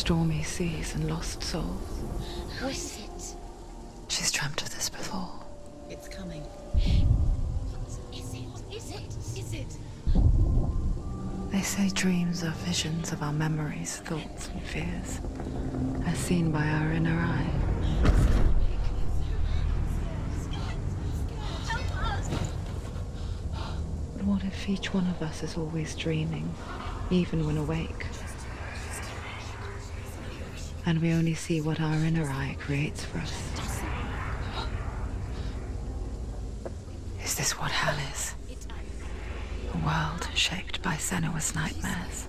stormy seas and lost souls. Who is it? She's dreamt of this before. It's coming. Is it? They say dreams are visions of our memories, thoughts and fears, as seen by our inner eye. But what if each one of us is always dreaming, even when awake? And we only see what our inner eye creates for us. Is this what hell is? A world shaped by Senua's nightmares.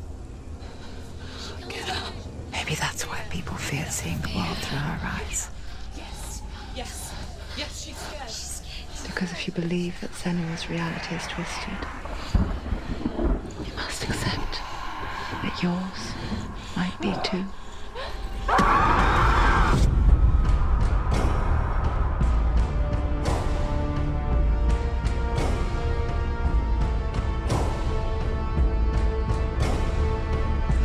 Maybe that's why people fear seeing the world through her eyes. Yes, she's scared. Because if you believe that Senua's reality is twisted, you must accept that yours might be too.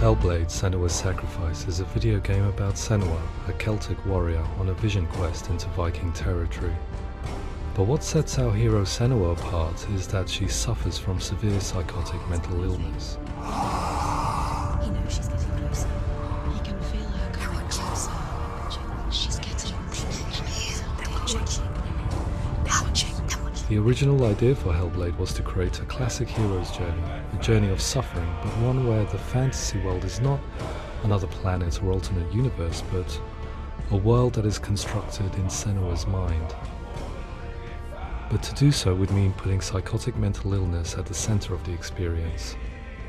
HELLBLADE: Senua's Sacrifice is a video game about Senua, a Celtic warrior on a vision quest into Viking territory. But what sets our hero Senua apart is that she suffers from severe psychotic mental illness. He knows she's getting closer. He can feel her coming closer. She's getting closer. They're watching. The original idea for HELLBLADE was to create a classic hero's journey, a journey of suffering, but one where the fantasy world is not another planet or alternate universe, but a world that is constructed in Senua's mind. But to do so would mean putting psychotic mental illness at the center of the experience,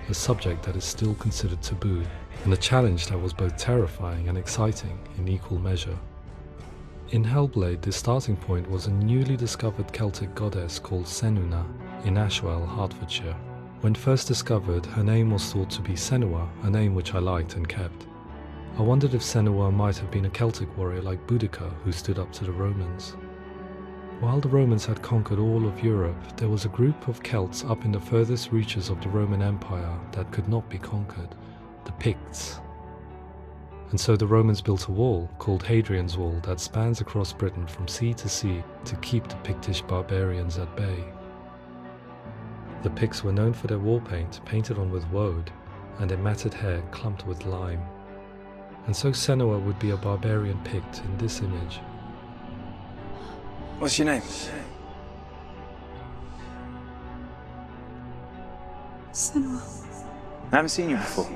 a subject that is still considered taboo, and a challenge that was both terrifying and exciting in equal measure. In HELLBLADE, the starting point was a newly discovered Celtic goddess called Senua in Ashwell, Hertfordshire. When first discovered, her name was thought to be Senua, a name which I liked and kept. I wondered if Senua might have been a Celtic warrior like Boudica who stood up to the Romans. While the Romans had conquered all of Europe, there was a group of Celts up in the furthest reaches of the Roman Empire that could not be conquered, the Picts. And so the Romans built a wall, called Hadrian's Wall, that spans across Britain from sea to sea to keep the Pictish barbarians at bay. The Picts were known for their war paint, painted on with woad, and their matted hair clumped with lime. And so Senua would be a barbarian Pict in this image. What's your name? Senua. I haven't seen you before.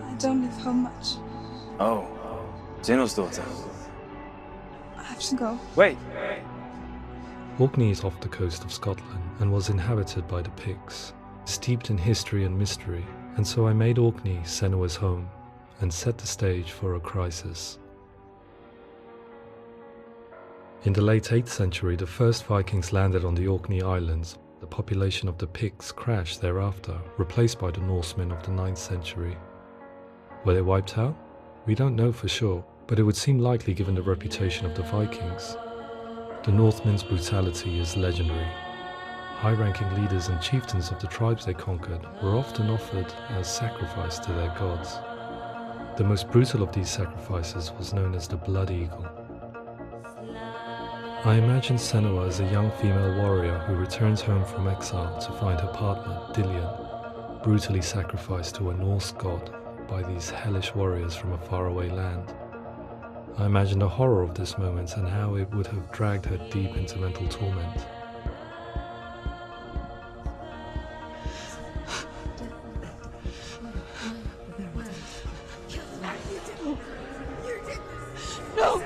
I don't live home much. Oh, Zeno's daughter. I have to go. Wait! Orkney is off the coast of Scotland and was inhabited by the Picts, steeped in history and mystery, and so I made Orkney Senua's home and set the stage for a crisis. In the late 8th century, the first Vikings landed on the Orkney Islands. The population of the Picts crashed thereafter, replaced by the Norsemen of the 9th century. Were they wiped out? We don't know for sure, but it would seem likely given the reputation of the Vikings. The Northmen's brutality is legendary. High-ranking leaders and chieftains of the tribes they conquered were often offered as sacrifice to their gods. The most brutal of these sacrifices was known as the Blood Eagle. I imagine Senua as a young female warrior who returns home from exile to find her partner, Yithian, brutally sacrificed to a Norse god by these hellish warriors from a faraway land. I imagine the horror of this moment and how it would have dragged her deep into mental torment. No!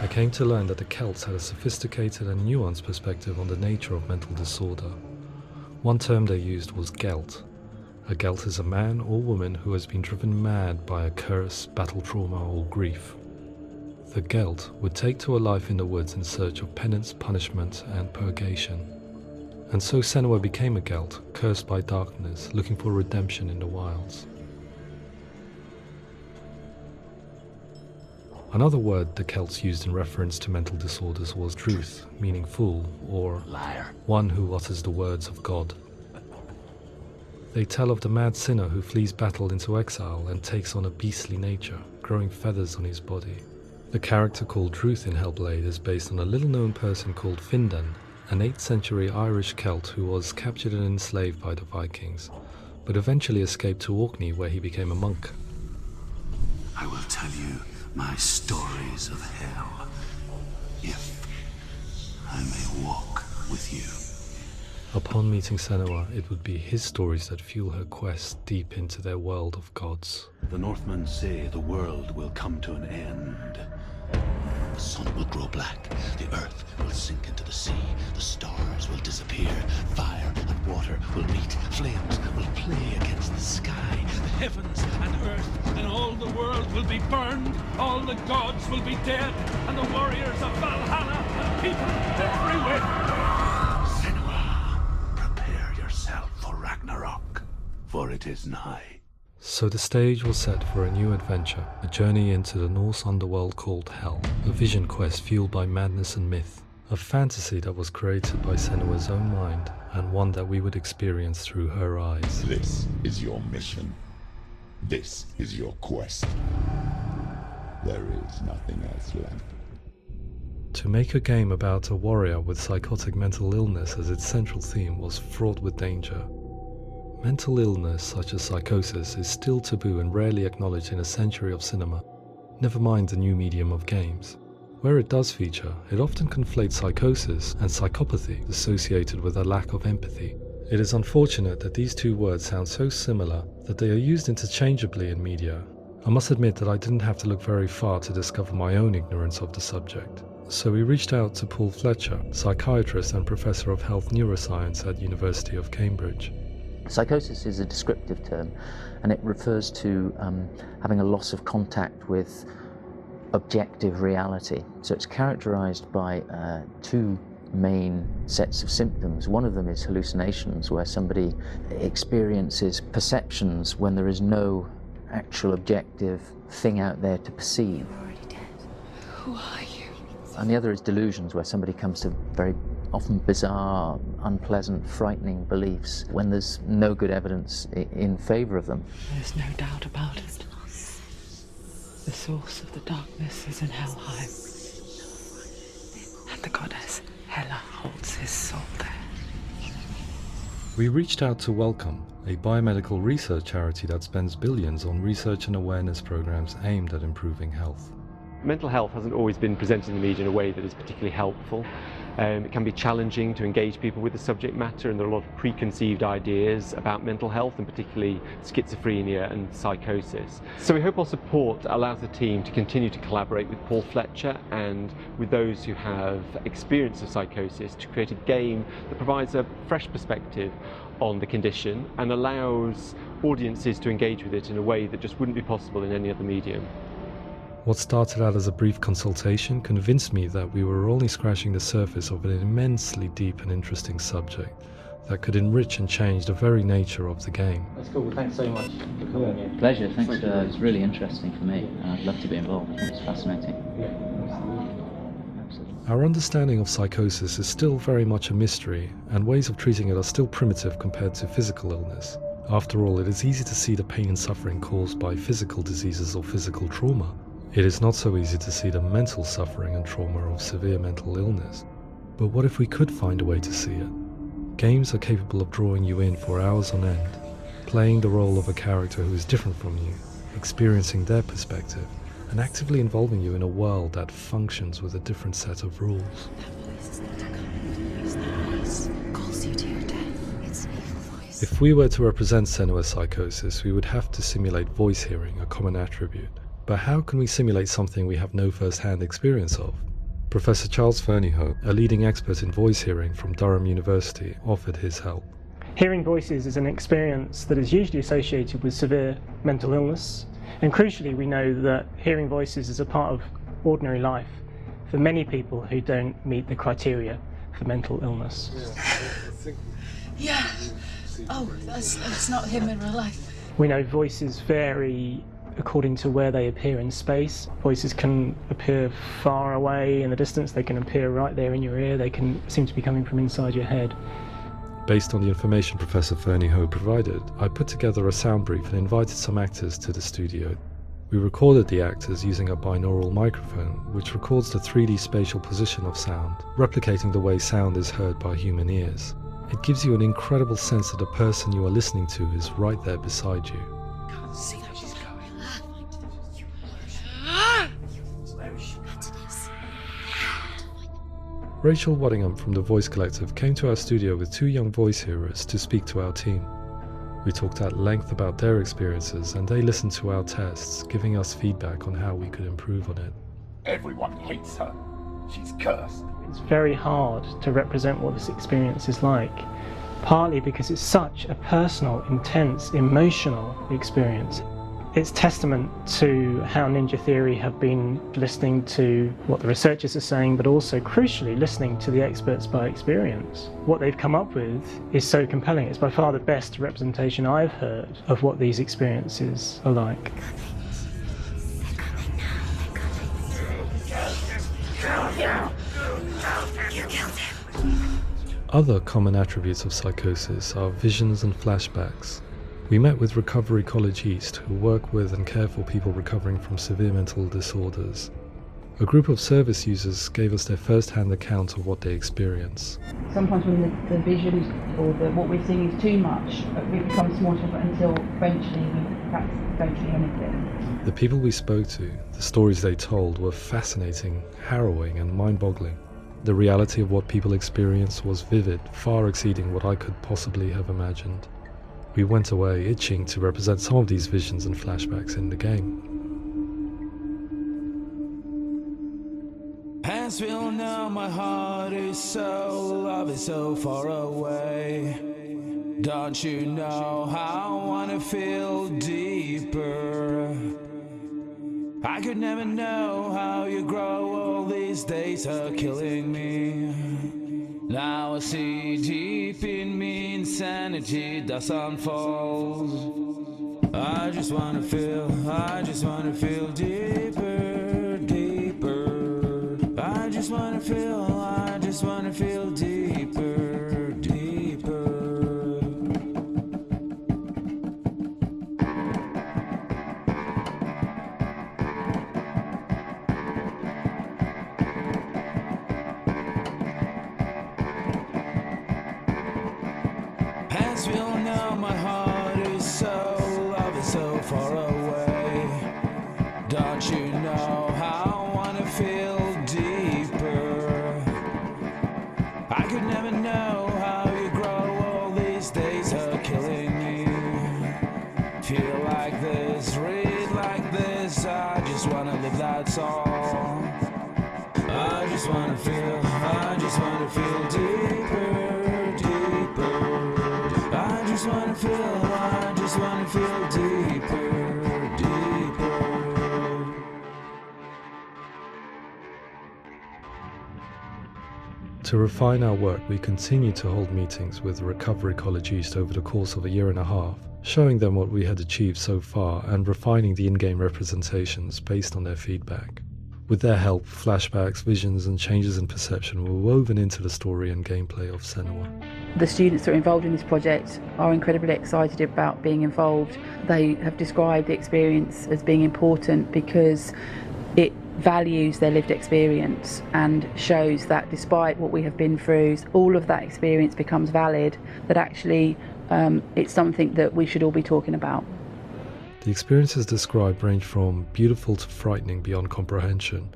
I came to learn that the Celts had a sophisticated and nuanced perspective on the nature of mental disorder. One term they used was Gelt. A Gelt is a man or woman who has been driven mad by a curse, battle trauma, or grief. The Gelt would take to a life in the woods in search of penance, punishment, and purgation. And so Senua became a Gelt, cursed by darkness, looking for redemption in the wilds. Another word the Celts used in reference to mental disorders was druth, meaning fool, or Liar. one who utters the words of God. They tell of the mad sinner who flees battle into exile and takes on a beastly nature, growing feathers on his body. The character called Druth in Hellblade is based on a little-known person called Findan, an 8th century Irish Celt who was captured and enslaved by the Vikings, but eventually escaped to Orkney where he became a monk. I will tell you my stories of hell, if I may walk with you. Upon meeting Senua, it would be his stories that fuel her quest deep into their world of gods. The Northmen say the world will come to an end. The sun will grow black, the earth will sink into the sea, the stars will disappear, fire and water will meet, flames will play against the sky, the heavens and earth and all the world will be burned, all the gods will be dead, and the warriors of Valhalla and people everywhere. Senua, prepare yourself for Ragnarok, for it is nigh. So the stage was set for a new adventure, a journey into the Norse underworld called Hell, a vision quest fueled by madness and myth, a fantasy that was created by Senua's own mind, and one that we would experience through her eyes. This is your mission. This is your quest. There is nothing else left. To make a game about a warrior with psychotic mental illness as its central theme was fraught with danger. Mental illness, such as psychosis, is still taboo and rarely acknowledged in a century of cinema, never mind the new medium of games. Where it does feature, it often conflates psychosis and psychopathy associated with a lack of empathy. It is unfortunate that these two words sound so similar that they are used interchangeably in media. I must admit that I didn't have to look very far to discover my own ignorance of the subject. So we reached out to Paul Fletcher, psychiatrist and professor of health neuroscience at University of Cambridge. Psychosis is a descriptive term, and it refers to having a loss of contact with objective reality. So it's characterized by two main sets of symptoms. One of them is hallucinations, where somebody experiences perceptions when there is no actual objective thing out there to perceive. You're already dead. Who are you? And the other is delusions, where somebody comes to very often bizarre, unpleasant, frightening beliefs when there's no good evidence in favor of them. There's no doubt about it. The source of the darkness is in Helheim. And the goddess Hela holds his soul there. We reached out to Welcome, a biomedical research charity that spends billions on research and awareness programs aimed at improving health. Mental health hasn't always been presented in the media in a way that is particularly helpful. It can be challenging to engage people with the subject matter, and there are a lot of preconceived ideas about mental health, and particularly schizophrenia and psychosis. So we hope our support allows the team to continue to collaborate with Paul Fletcher and with those who have experience of psychosis to create a game that provides a fresh perspective on the condition and allows audiences to engage with it in a way that just wouldn't be possible in any other medium. What started out as a brief consultation convinced me that we were only scratching the surface of an immensely deep and interesting subject that could enrich and change the very nature of the game. That's cool. Thanks so much for coming in. Pleasure. Thanks. It's really interesting for me, and I'd love to be involved. I think it's fascinating. Absolutely. Our understanding of psychosis is still very much a mystery, and ways of treating it are still primitive compared to physical illness. After all, it is easy to see the pain and suffering caused by physical diseases or physical trauma. It is not so easy to see the mental suffering and trauma of severe mental illness. But what if we could find a way to see it? Games are capable of drawing you in for hours on end, playing the role of a character who is different from you, experiencing their perspective, and actively involving you in a world that functions with a different set of rules. That voice is not a kind voice. That voice calls you to your death. It's an evil voice. If we were to represent Senua's psychosis, we would have to simulate voice hearing, a common attribute. But how can we simulate something we have no first-hand experience of? Professor Charles Fernyhough, a leading expert in voice hearing from Durham University, offered his help. Hearing voices is an experience that is usually associated with severe mental illness, and crucially we know that hearing voices is a part of ordinary life for many people who don't meet the criteria for mental illness. Yeah. Oh, that's not him in real life. We know voices vary according to where they appear in space. Voices can appear far away in the distance, they can appear right there in your ear, they can seem to be coming from inside your head. Based on the information Professor Fernie Ho provided, I put together a sound brief and invited some actors to the studio. We recorded the actors using a binaural microphone, which records the 3D spatial position of sound, replicating the way sound is heard by human ears. It gives you an incredible sense that the person you are listening to is right there beside you. Can't see where she's going. Rachel Waddingham from the Voice Collective came to our studio with 2 young voice hearers to speak to our team. We talked at length about their experiences and they listened to our tests, giving us feedback on how we could improve on it. Everyone hates her. She's cursed. It's very hard to represent what this experience is like, partly because it's such a personal, intense, emotional experience. It's testament to how Ninja Theory have been listening to what the researchers are saying, but also, crucially, listening to the experts by experience. What they've come up with is so compelling. It's by far the best representation I've heard of what these experiences are like. Other common attributes of psychosis are visions and flashbacks. We met with Recovery College East, who work with and care for people recovering from severe mental disorders. A group of service users gave us their first-hand account of what they experience. Sometimes when the visions or what we're seeing is too much, it becomes more difficult until eventually we perhaps don't see anything. The people we spoke to, the stories they told, were fascinating, harrowing and mind-boggling. The reality of what people experienced was vivid, far exceeding what I could possibly have imagined. We went away itching to represent some of these visions and flashbacks in the game. As we all know, my heart is so, love is so far away. Don't you know how I wanna feel deeper? I could never know how you grow, all these days are killing me. Now I see deep in me insanity does unfold. I just wanna feel deeper, deeper. I just wanna feel deeper, deeper. As we all know, my heart is so, love is so far away. Don't you know how I wanna feel deeper? I could never know how you grow, all these days are killing me. Feel like this, read like this, I just wanna live, that's all. I just wanna feel deeper, deeper. I just wanna feel deeper, deeper. To refine our work, we continue to hold meetings with Recovery College East over the course of a year and a half, showing them what we had achieved so far and refining the in-game representations based on their feedback. With their help, flashbacks, visions and changes in perception were woven into the story and gameplay of Senua. The students that are involved in this project are incredibly excited about being involved. They have described the experience as being important because it values their lived experience and shows that despite what we have been through, all of that experience becomes valid, that actually it's something that we should all be talking about. The experiences described range from beautiful to frightening beyond comprehension.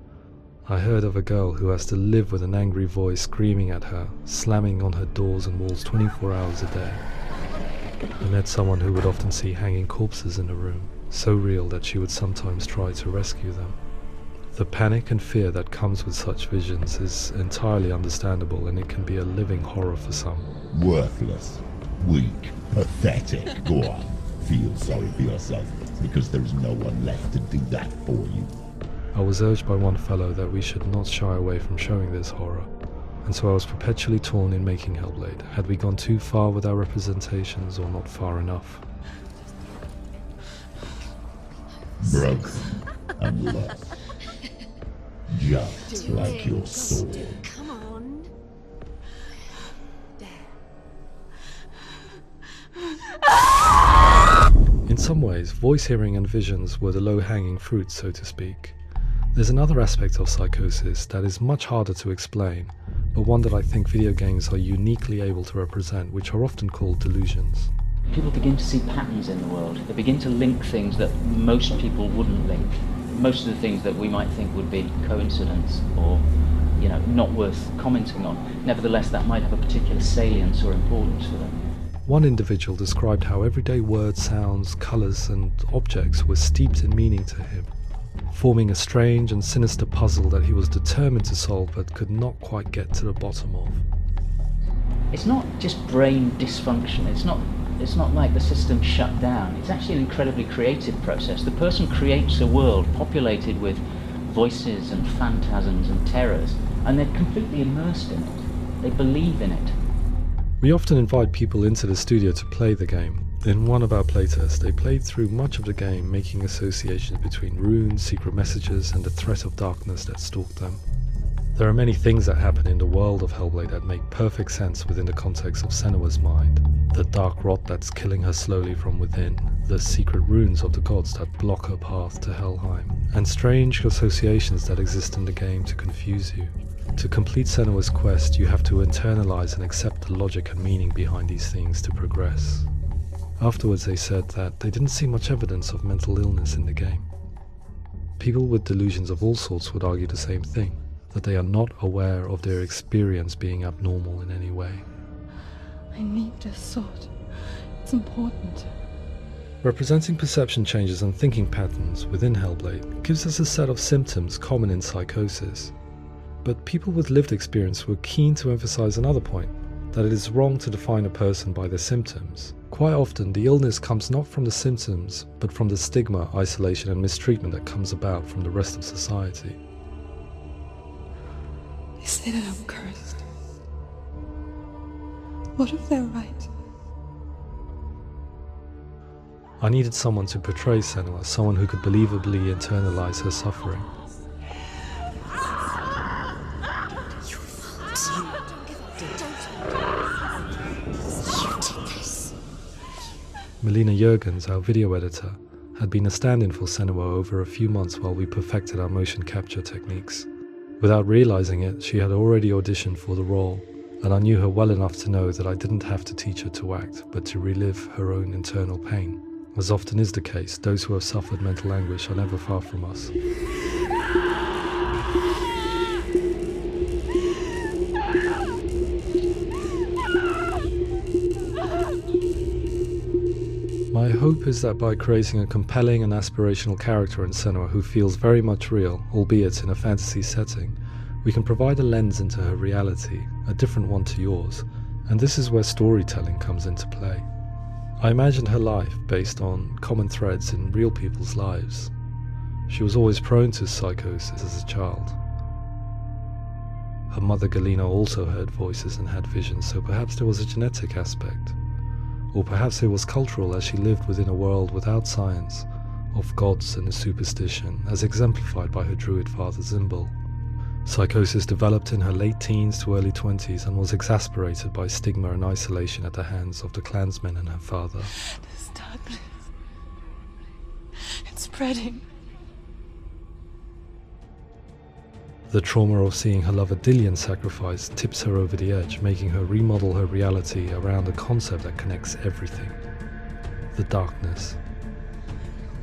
I heard of a girl who has to live with an angry voice screaming at her, slamming on her doors and walls 24 hours a day. I met someone who would often see hanging corpses in a room, so real that she would sometimes try to rescue them. The panic and fear that comes with such visions is entirely understandable, and it can be a living horror for some. Worthless, weak, pathetic. Go on, feel sorry for yourself, because there is no one left to do that for you. I was urged by one fellow that we should not shy away from showing this horror, and so I was perpetually torn in making HELLBLADE. Had we gone too far with our representations or not far enough? broken and lost. Just like your soul. Come on. In some ways, voice hearing and visions were the low-hanging fruit, so to speak. There's another aspect of psychosis that is much harder to explain, but one that I think video games are uniquely able to represent, which are often called delusions. People begin to see patterns in the world. They begin to link things that most people wouldn't link. Most of the things that we might think would be coincidence or, not worth commenting on. Nevertheless, that might have a particular salience or importance for them. One individual described how everyday words, sounds, colours and objects were steeped in meaning to him, forming a strange and sinister puzzle that he was determined to solve but could not quite get to the bottom of. It's not just brain dysfunction. It's not like the system shut down. It's actually an incredibly creative process. The person creates a world populated with voices and phantasms and terrors, and they're completely immersed in it. They believe in it. We often invite people into the studio to play the game. In one of our playtests, they played through much of the game, making associations between runes, secret messages, and the threat of darkness that stalked them. There are many things that happen in the world of Hellblade that make perfect sense within the context of Senua's mind. The dark rot that's killing her slowly from within, the secret runes of the gods that block her path to Helheim, and strange associations that exist in the game to confuse you. To complete Senua's quest, you have to internalize and accept the logic and meaning behind these things to progress. Afterwards they said that they didn't see much evidence of mental illness in the game. People with delusions of all sorts would argue the same thing, that they are not aware of their experience being abnormal in any way. I need this sword. It's important. Representing perception changes and thinking patterns within Hellblade gives us a set of symptoms common in psychosis. But people with lived experience were keen to emphasize another point, that it is wrong to define a person by their symptoms. Quite often, the illness comes not from the symptoms, but from the stigma, isolation and mistreatment that comes about from the rest of society. They say that I'm cursed. What if they're right? I needed someone to portray Senua, someone who could believably internalize her suffering. Melina Jurgens, our video editor, had been a stand-in for Senua over a few months while we perfected our motion capture techniques. Without realizing it, she had already auditioned for the role, and I knew her well enough to know that I didn't have to teach her to act, but to relive her own internal pain. As often is the case, those who have suffered mental anguish are never far from us. My hope is that by creating a compelling and aspirational character in Senua who feels very much real, albeit in a fantasy setting, we can provide a lens into her reality, a different one to yours, and this is where storytelling comes into play. I imagined her life based on common threads in real people's lives. She was always prone to psychosis as a child. Her mother Galina also heard voices and had visions, so perhaps there was a genetic aspect. Or perhaps it was cultural, as she lived within a world without science, of gods and a superstition, as exemplified by her druid father Zimbal. Psychosis developed in her late teens to early 20s and was exacerbated by stigma and isolation at the hands of the clansmen and her father. This darkness. It's spreading. The trauma of seeing her lover Dillian sacrificed tips her over the edge, making her remodel her reality around a concept that connects everything: the darkness.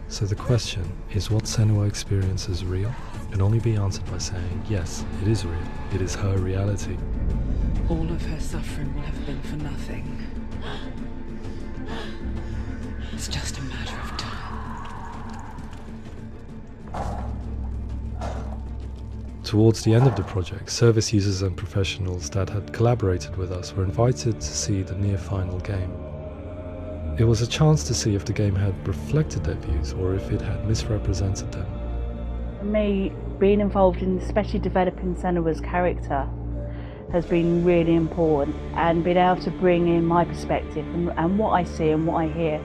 So the question, is what Senua experiences real? Can only be answered by saying, yes, it is real. It is her reality. All of her suffering will have been for nothing. It's just a matter of time. Towards the end of the project, service users and professionals that had collaborated with us were invited to see the near-final game. It was a chance to see if the game had reflected their views or if it had misrepresented them. For me, being involved in especially developing Senua's character has been really important, and being able to bring in my perspective and what I see and what I hear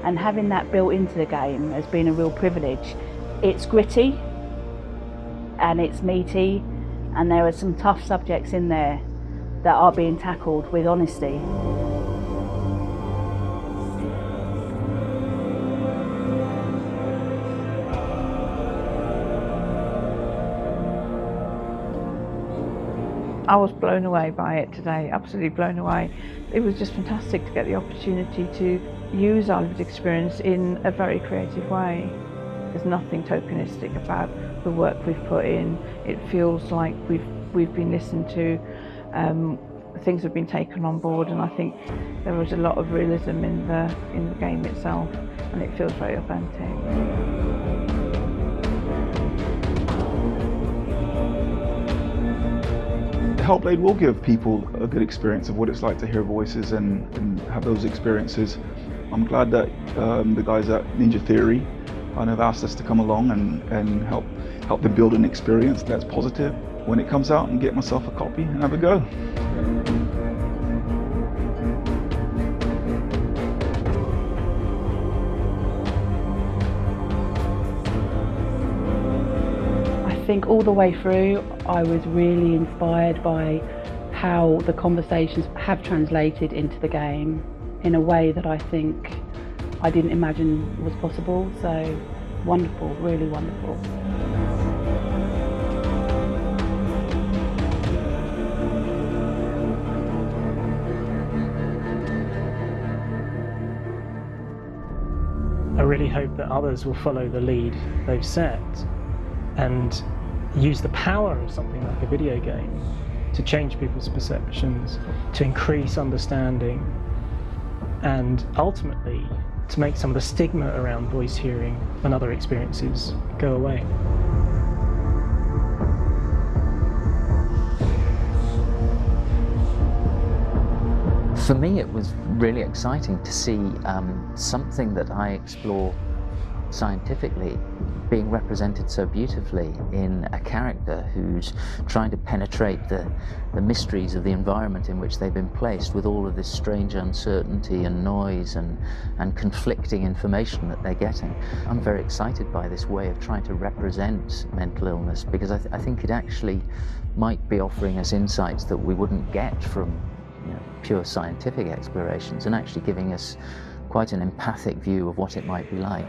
and having that built into the game has been a real privilege. It's gritty and it's meaty, and there are some tough subjects in there that are being tackled with honesty. I was blown away by it today, absolutely blown away. It was just fantastic to get the opportunity to use our lived experience in a very creative way. There's nothing tokenistic about the work we've put in. It feels like we've been listened to, things have been taken on board, and I think there was a lot of realism in the game itself, and it feels very authentic. HELLBLADE will give people a good experience of what it's like to hear voices and have those experiences. I'm glad that the guys at Ninja Theory kind of asked us to come along and help them build an experience that's positive when it comes out, and get myself a copy and have a go. I think all the way through I was really inspired by how the conversations have translated into the game in a way that I think I didn't imagine was possible. So wonderful, really wonderful. I really hope that others will follow the lead they've set and use the power of something like a video game to change people's perceptions, to increase understanding, and ultimately to make some of the stigma around voice hearing and other experiences go away. For me, it was really exciting to see something that I explore scientifically being represented so beautifully in a character who's trying to penetrate the mysteries of the environment in which they've been placed, with all of this strange uncertainty and noise and conflicting information that they're getting. I'm very excited by this way of trying to represent mental illness, because I think it actually might be offering us insights that we wouldn't get from pure scientific explorations, and actually giving us quite an empathic view of what it might be like.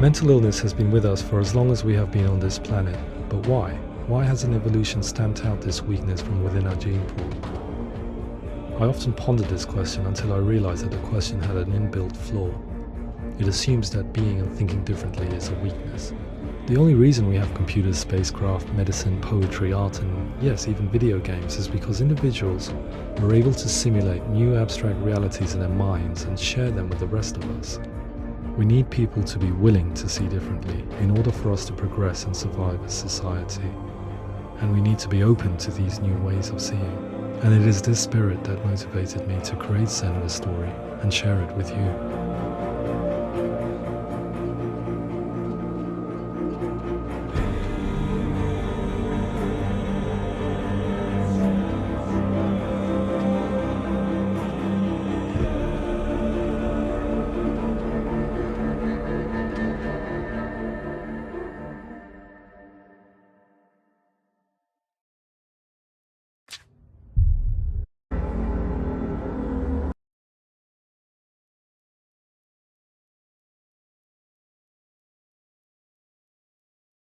Mental illness has been with us for as long as we have been on this planet, but why? Why hasn't evolution stamped out this weakness from within our gene pool? I often pondered this question until I realized that the question had an inbuilt flaw. It assumes that being and thinking differently is a weakness. The only reason we have computers, spacecraft, medicine, poetry, art, and yes, even video games is because individuals are able to simulate new abstract realities in their minds and share them with the rest of us. We need people to be willing to see differently in order for us to progress and survive as society. And we need to be open to these new ways of seeing. And it is this spirit that motivated me to create Senua's story and share it with you.